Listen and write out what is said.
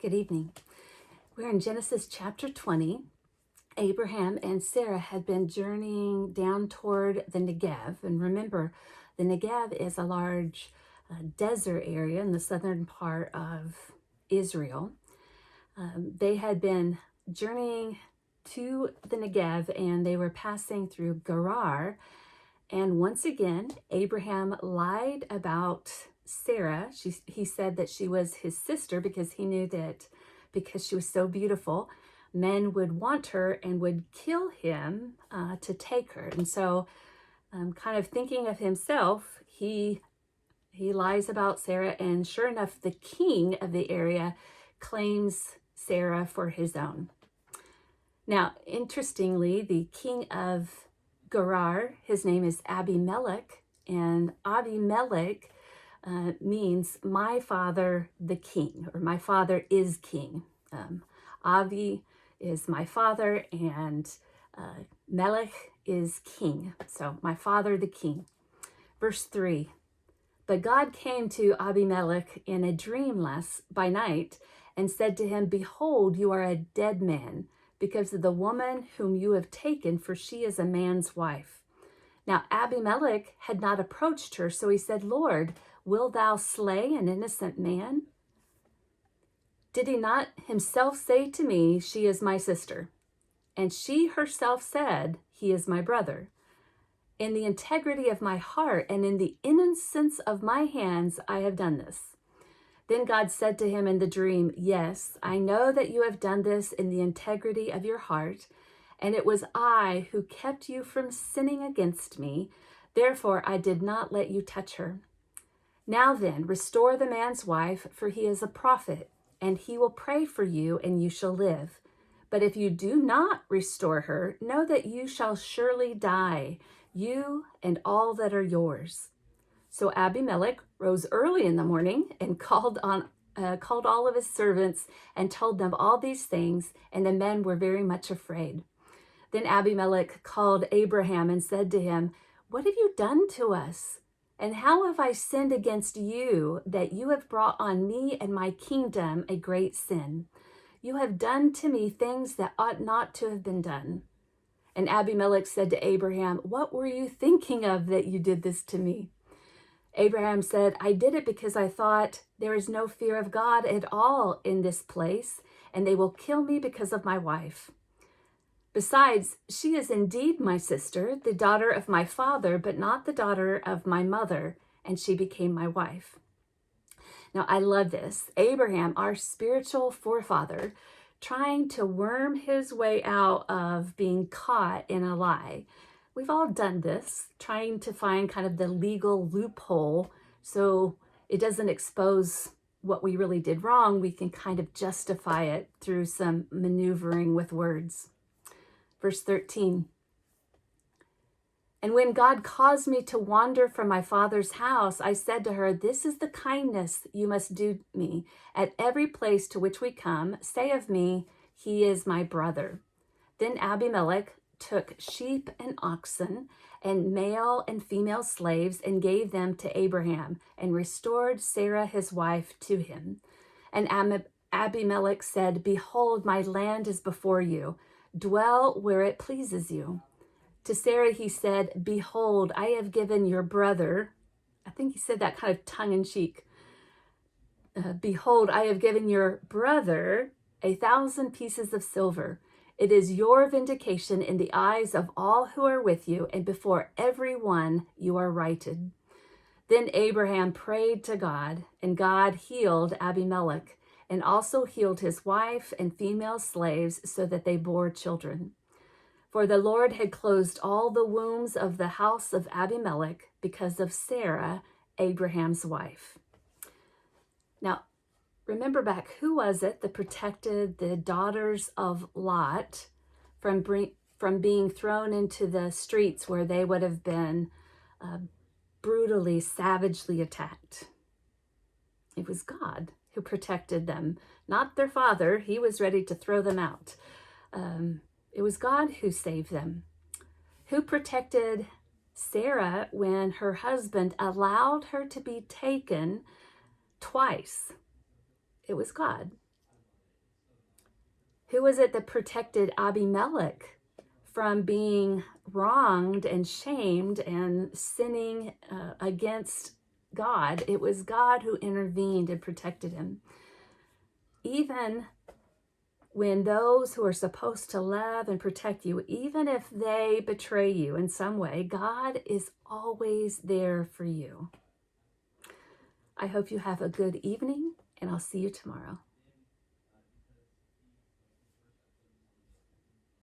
Good evening. We're in Genesis chapter 20. Abraham and Sarah had been journeying down toward the Negev. And remember, the Negev is a large desert area in the southern part of Israel. They had been journeying to the Negev and they were passing through Gerar. And once again, Abraham lied about Sarah. He said that she was his sister because he knew that because she was so beautiful, men would want her and would kill him to take her. And so kind of thinking of himself, he lies about Sarah, and sure enough, the king of the area claims Sarah for his own. Now, interestingly, the king of Gerar, his name is Abimelech, and Abimelech means my father the king, or my father is king. Avi is my father, and Melech is king. So my father the king. Verse 3, but God came to Abimelech in a dream by night and said to him, behold, you are a dead man, because of the woman whom you have taken, for she is a man's wife. Now Abimelech had not approached her, so he said, Lord, wilt thou slay an innocent man? Did he not himself say to me, she is my sister? And she herself said, he is my brother. In the integrity of my heart and in the innocence of my hands, I have done this. Then God said to him in the dream, yes, I know that you have done this in the integrity of your heart, and it was I who kept you from sinning against me. Therefore, I did not let you touch her. Now then, restore the man's wife, for he is a prophet, and he will pray for you, and you shall live. But if you do not restore her, know that you shall surely die, you and all that are yours. So Abimelech rose early in the morning and called all of his servants and told them all these things, and the men were very much afraid. Then Abimelech called Abraham and said to him, what have you done to us? And how have I sinned against you, that you have brought on me and my kingdom a great sin? You have done to me things that ought not to have been done. And Abimelech said to Abraham, what were you thinking of that you did this to me? Abraham said, I did it because I thought there is no fear of God at all in this place, and they will kill me because of my wife. Besides, she is indeed my sister, the daughter of my father, but not the daughter of my mother, and she became my wife. Now, I love this. Abraham, our spiritual forefather, trying to worm his way out of being caught in a lie. We've all done this, trying to find kind of the legal loophole so it doesn't expose what we really did wrong. We can kind of justify it through some maneuvering with words. Verse 13. And when God caused me to wander from my father's house, I said to her, this is the kindness you must do me. At every place to which we come, say of me, he is my brother. Then Abimelech took sheep and oxen and male and female slaves and gave them to Abraham and restored Sarah his wife to him. And Abimelech said, behold, my land is before you. Dwell where it pleases you. To Sarah he said, behold, I have given your brother, I think he said that kind of tongue-in-cheek, behold, I have given your brother 1,000 pieces of silver. It is your vindication in the eyes of all who are with you, and before everyone you are righted. Then Abraham prayed to God, and God healed Abimelech, and also healed his wife and female slaves so that they bore children. For the Lord had closed all the wombs of the house of Abimelech because of Sarah, Abraham's wife. Now, remember back, who was it that protected the daughters of Lot from being thrown into the streets where they would have been brutally, savagely attacked? It was God who protected them, not their father. He was ready to throw them out. It was God who saved them. Who protected Sarah when her husband allowed her to be taken twice? It was God. Who was it that protected Abimelech from being wronged and shamed and sinning against God? It was God who intervened and protected him. Even when those who are supposed to love and protect you, even if they betray you in some way, God is always there for you. I hope you have a good evening, and I'll see you tomorrow.